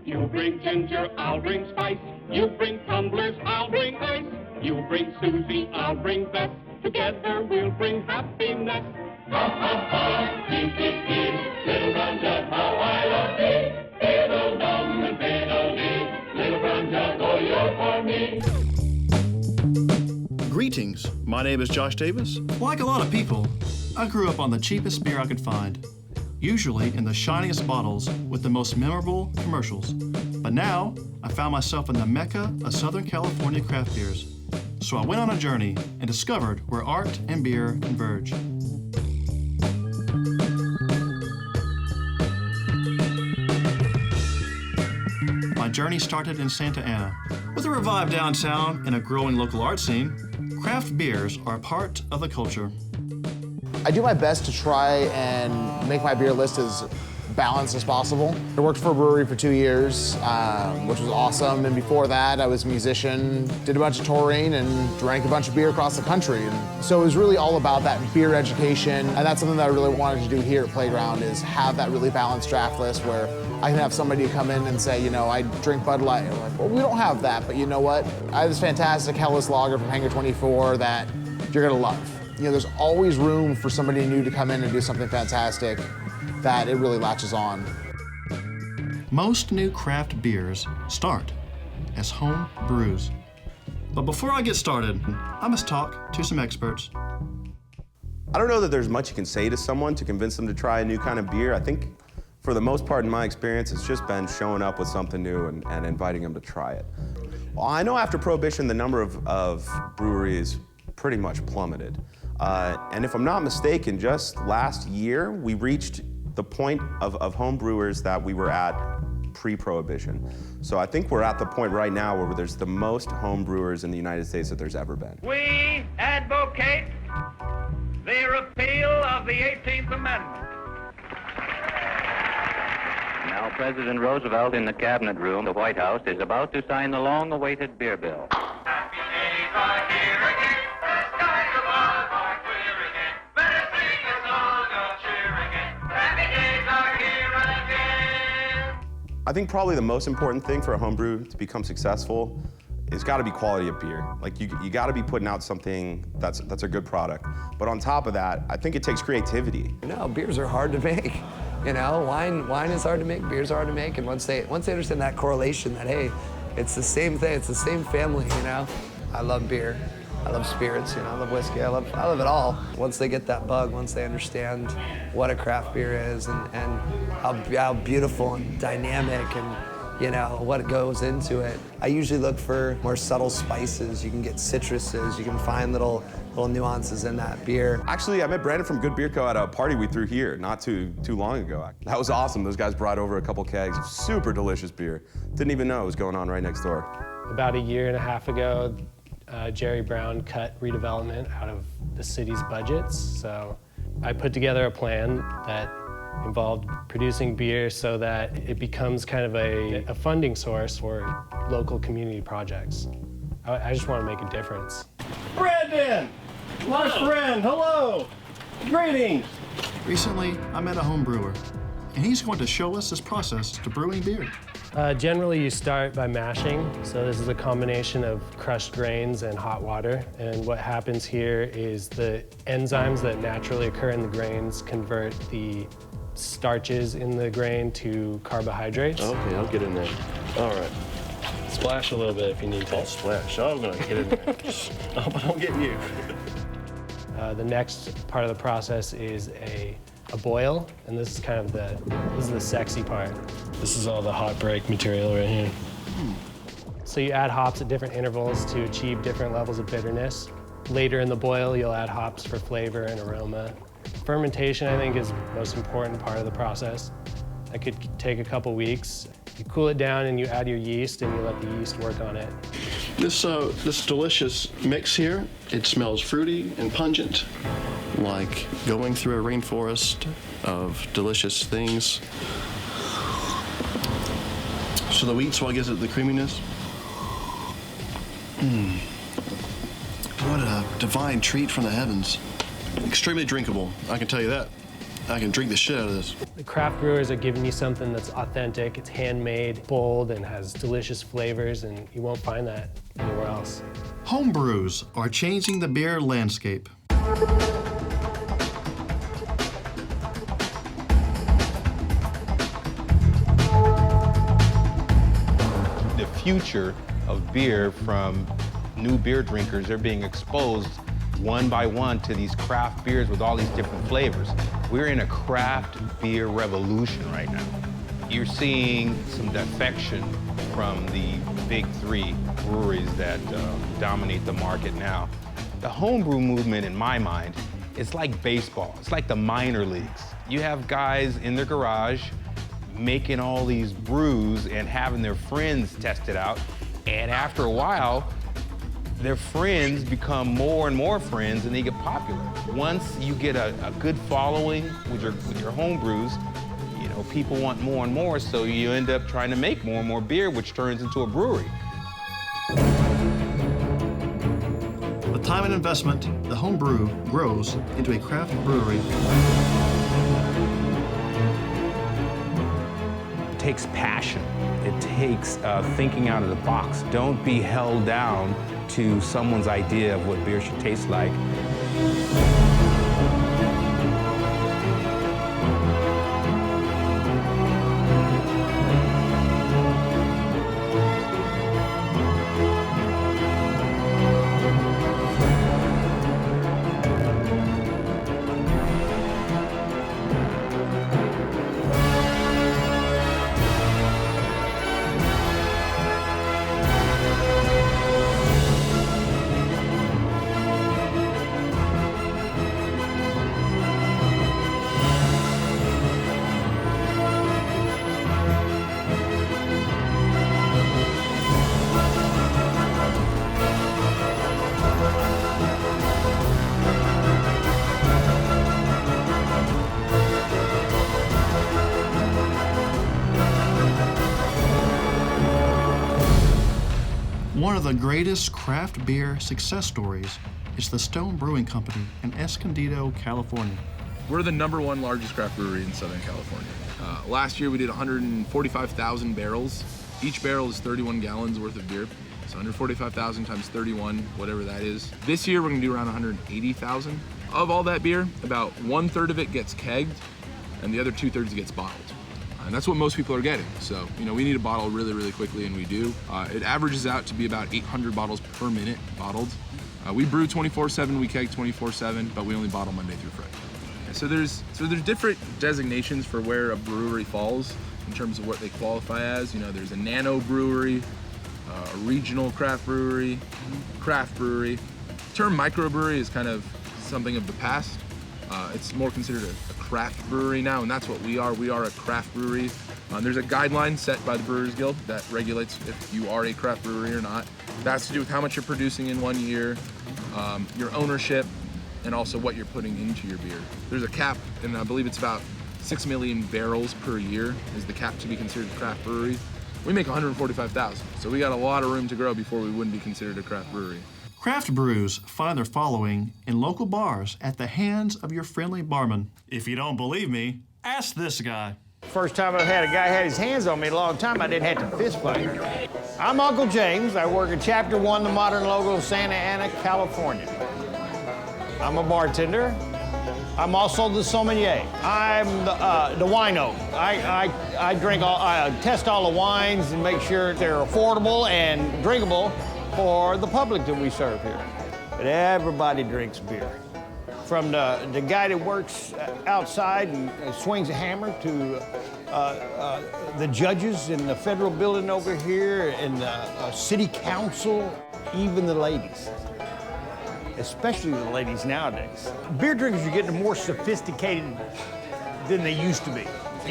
You bring ginger, I'll bring spice. You bring tumblers, I'll bring ice. You bring Susie, I'll bring Beth. Together we'll bring happiness. Ha ha ha, little brown jug, how I love thee. Fiddle dum and fiddle dee. Little brown jug, oh, you're for me. Greetings, my name is Josh Davis. Like a lot of people, I grew up on the cheapest beer I could find, usually in the shiniest bottles with the most memorable commercials. But now, I found myself in the mecca of Southern California craft beers. So I went on a journey and discovered where art and beer converge. My journey started in Santa Ana. With a revived downtown and a growing local art scene, craft beers are a part of the culture. I do my best to try and make my beer list as balanced as possible. I worked for a brewery for 2 years, which was awesome. And before that, I was a musician, did a bunch of touring, and drank a bunch of beer across the country. And so it was really all about that beer education. And that's something that I really wanted to do here at Playground, is have that really balanced draft list where I can have somebody come in and say, you know, I drink Bud Light. And I'm like, well, we don't have that, but you know what? I have this fantastic Hellas Lager from Hangar 24 that you're gonna love. You know, there's always room for somebody new to come in and do something fantastic that it really latches on. Most new craft beers start as home brews. But before I get started, I must talk to some experts. I don't know that there's much you can say to someone to convince them to try a new kind of beer. I think for the most part in my experience, it's just been showing up with something new and inviting them to try it. Well, I know after Prohibition, the number of breweries pretty much plummeted. And if I'm not mistaken, just last year, we reached the point of home brewers that we were at pre-Prohibition. So I think we're at the point right now where there's the most home brewers in the United States that there's ever been. We advocate the repeal of the 18th Amendment. Now, President Roosevelt in the Cabinet Room, the White House, is about to sign the long-awaited beer bill. Happy days are here again. The skies above are clear again. Better sing a song of cheer again. Happy days are here again. I think probably the most important thing for a home brew to become successful is got to be quality of beer. Like you got to be putting out something that's a good product. But on top of that, I think it takes creativity. You know, beers are hard to make. You know, wine is hard to make, beers are hard to make, and once they understand that correlation, that hey, it's the same thing, it's the same family, you know. I love beer, I love spirits, you know, I love whiskey, I love it all. Once they get that bug, once they understand what a craft beer is and how beautiful and dynamic and you know what goes into it. I usually look for more subtle spices. You can get citruses, you can find little nuances in that beer. Actually, I met Brandon from Good Beer Co. at a party we threw here not too long ago. That was awesome. Those guys brought over a couple kegs of super delicious beer. Didn't even know it was going on right next door. About a year and a half ago, Jerry Brown cut redevelopment out of the city's budgets. So I put together a plan that involved producing beer so that it becomes kind of a funding source for local community projects. I just want to make a difference. Brandon! My friend, hello! Greetings! Recently, I met a home brewer, and he's going to show us his process to brewing beer. Generally, you start by mashing. So this is a combination of crushed grains and hot water. And what happens here is the enzymes that naturally occur in the grains convert the starches in the grain to carbohydrates. Okay, I'll get in there. All right. Splash a little bit if you need to. I'll splash. I'm gonna get in there. I hope I don't get you. The next part of the process is a boil, and this is kind of the sexy part. This is all the hop break material right here. So you add hops at different intervals to achieve different levels of bitterness. Later in the boil, you'll add hops for flavor and aroma. Fermentation, I think, is the most important part of the process. That could take a couple weeks. You cool it down and you add your yeast and you let the yeast work on it. This delicious mix here, it smells fruity and pungent, like going through a rainforest of delicious things. So the wheat swag gives it the creaminess. What a divine treat from the heavens. Extremely drinkable, I can tell you that. I can drink the shit out of this. The craft brewers are giving you something that's authentic, it's handmade, bold, and has delicious flavors, and you won't find that anywhere else. Home brews are changing the beer landscape. The future of beer from new beer drinkers, they're being exposed one by one to these craft beers with all these different flavors. We're in a craft beer revolution right now. You're seeing some defection from the big three breweries that dominate the market now. The homebrew movement, in my mind, is like baseball. It's like the minor leagues. You have guys in their garage making all these brews and having their friends test it out. And after a while, their friends become more and more friends and they get popular. Once you get a good following with your home brews, you know, people want more and more, so you end up trying to make more and more beer, which turns into a brewery. With time and investment, the home brew grows into a craft brewery. It takes passion. It takes thinking out of the box. Don't be held down to someone's idea of what beer should taste like. One of the greatest craft beer success stories is the Stone Brewing Company in Escondido, California. We're the #1 largest craft brewery in Southern California. Last year we did 145,000 barrels. Each barrel is 31 gallons worth of beer. So 145,000 times 31, whatever that is. This year we're gonna do around 180,000. Of all that beer, about 1/3 of it gets kegged and the other 2/3 gets bottled. And that's what most people are getting. So, you know, we need a bottle really, really quickly, and we do. It averages out to be about 800 bottles per minute bottled. We brew 24/7, we keg 24/7, but we only bottle Monday through Friday. So there's different designations for where a brewery falls in terms of what they qualify as. You know, there's a nano brewery, a regional craft brewery, craft brewery. The term microbrewery is kind of something of the past. It's more considered a craft brewery now, and that's what we are. We are a craft brewery. There's a guideline set by the Brewers Guild that regulates if you are a craft brewery or not. That has to do with how much you're producing in 1 year, your ownership, and also what you're putting into your beer. There's a cap, and I believe it's about 6 million barrels per year is the cap to be considered a craft brewery. We make 145,000, so we got a lot of room to grow before we wouldn't be considered a craft brewery. Craft brews find their following in local bars at the hands of your friendly barman. If you don't believe me, ask this guy. First time I've had a guy had his hands on me in a long time, I didn't have to fist fight. I'm Uncle James. I work at Chapter 1, the Modern Logo of Santa Ana, California. I'm a bartender. I'm also the sommelier. I'm the wino. I drink I test all the wines and make sure they're affordable and drinkable for the public that we serve here. But everybody drinks beer. From the guy that works outside and swings a hammer to the judges in the federal building over here and the city council, even the ladies. Especially the ladies nowadays. Beer drinkers are getting more sophisticated than they used to be. It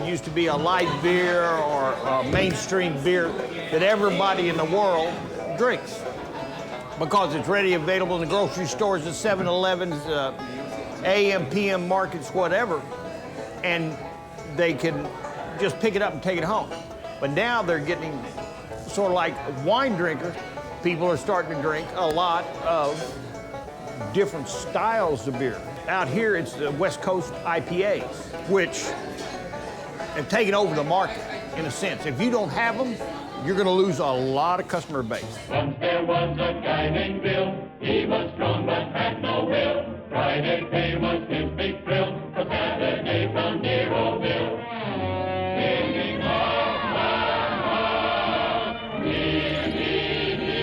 used to be a light beer or a mainstream beer that everybody in the world drinks because it's ready, available in the grocery stores, the 7-Elevens, AM, PM markets, whatever, and they can just pick it up and take it home. But now they're getting sort of like wine drinkers. People are starting to drink a lot of different styles of beer. Out here, it's the West Coast IPAs, which have taken over the market, in a sense. If you don't have them, you're going to lose a lot of customer base. Once there was a guy named Bill. He was strong but had no will. Friday pay was his big thrill. For Saturday from Neroville. Singing ha, ha, ha. Me, me, me.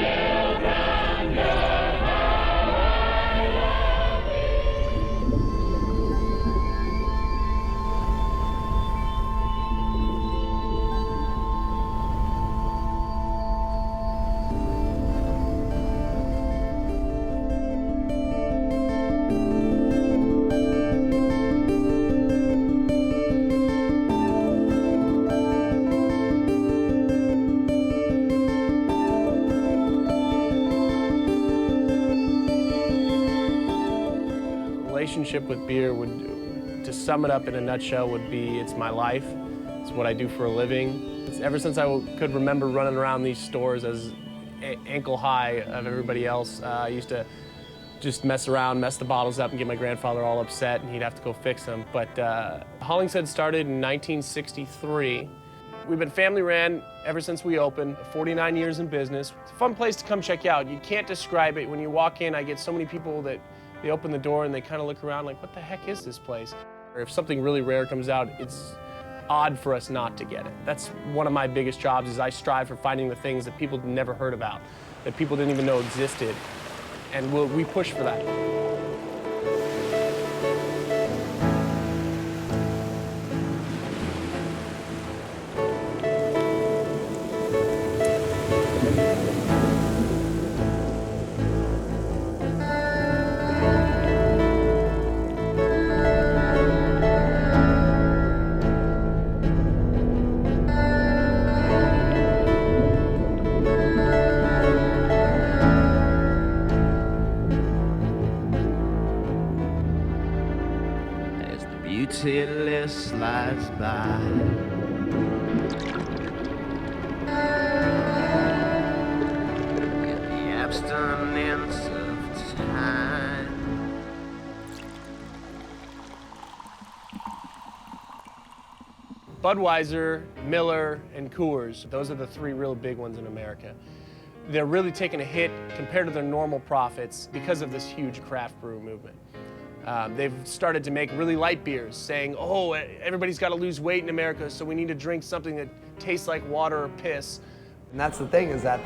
Little brown girl, how I love Relationship with beer would, to sum it up in a nutshell, would be it's my life. It's what I do for a living. It's ever since I could remember running around these stores as ankle high of everybody else. I used to just mess around, mess the bottles up, and get my grandfather all upset, and he'd have to go fix them. But Hollingshead started in 1963. We've been family ran ever since we opened, 49 years in business. It's a fun place to come check out. You can't describe it. When you walk in, I get so many people that they open the door and they kind of look around like, what the heck is this place? Or if something really rare comes out, it's odd for us not to get it. That's one of my biggest jobs, is I strive for finding the things that people never heard about, that people didn't even know existed. And we push for that. Beautiless slides by. In the abstinence of time. Budweiser, Miller, and Coors, those are the three real big ones in America. They're really taking a hit compared to their normal profits because of this huge craft brew movement. They've started to make really light beers, saying, oh, everybody's got to lose weight in America, so we need to drink something that tastes like water or piss. And that's the thing, is that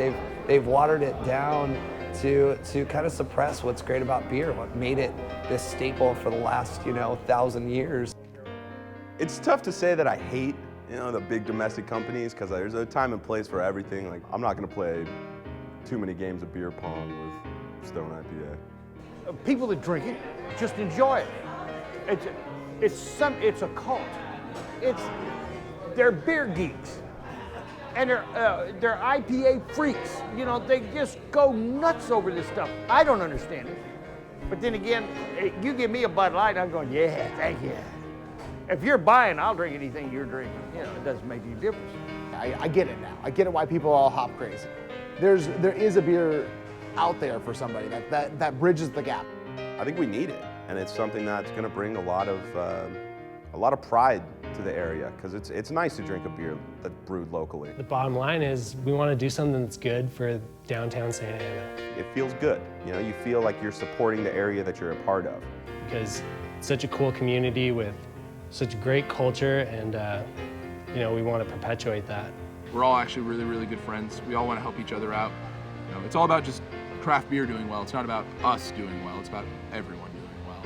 they've watered it down to kind of suppress what's great about beer, what made it this staple for the last, 1,000 years. It's tough to say that I hate, the big domestic companies, because there's a time and place for everything. Like, I'm not going to play too many games of beer pong with Stone IPA. People that drink it just enjoy it. It's a cult. They're beer geeks, and they're IPA freaks. They just go nuts over this stuff. I don't understand it, but then again, you give me a Bud Light, I'm going, yeah, thank you. If you're buying, I'll drink anything you're drinking. It doesn't make any difference. I get it now. I get it why people are all hop crazy. There is a beer out there for somebody that bridges the gap. I think we need it, and it's something that's going to bring a lot of pride to the area, because it's nice to drink a beer that's brewed locally. The bottom line is we want to do something that's good for downtown Santa Ana. It feels good. You feel like you're supporting the area that you're a part of. Because it's such a cool community with such great culture, and we want to perpetuate that. We're all actually really, really good friends. We all want to help each other out. It's all about just craft beer doing well. It's not about us doing well. It's about everyone doing well.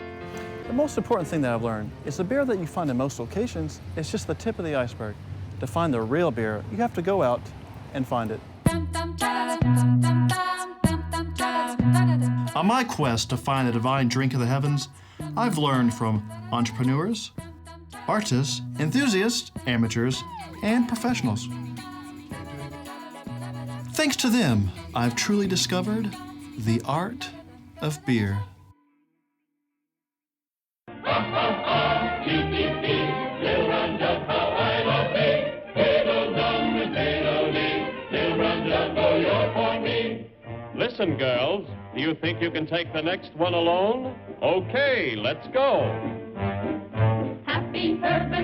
The most important thing that I've learned is the beer that you find in most locations is just the tip of the iceberg. To find the real beer, you have to go out and find it. On my quest to find the divine drink of the heavens, I've learned from entrepreneurs, artists, enthusiasts, amateurs, and professionals. Thanks to them, I've truly discovered the art of beer. Listen, girls, do you think you can take the next one alone? Okay, let's go. Happy birthday.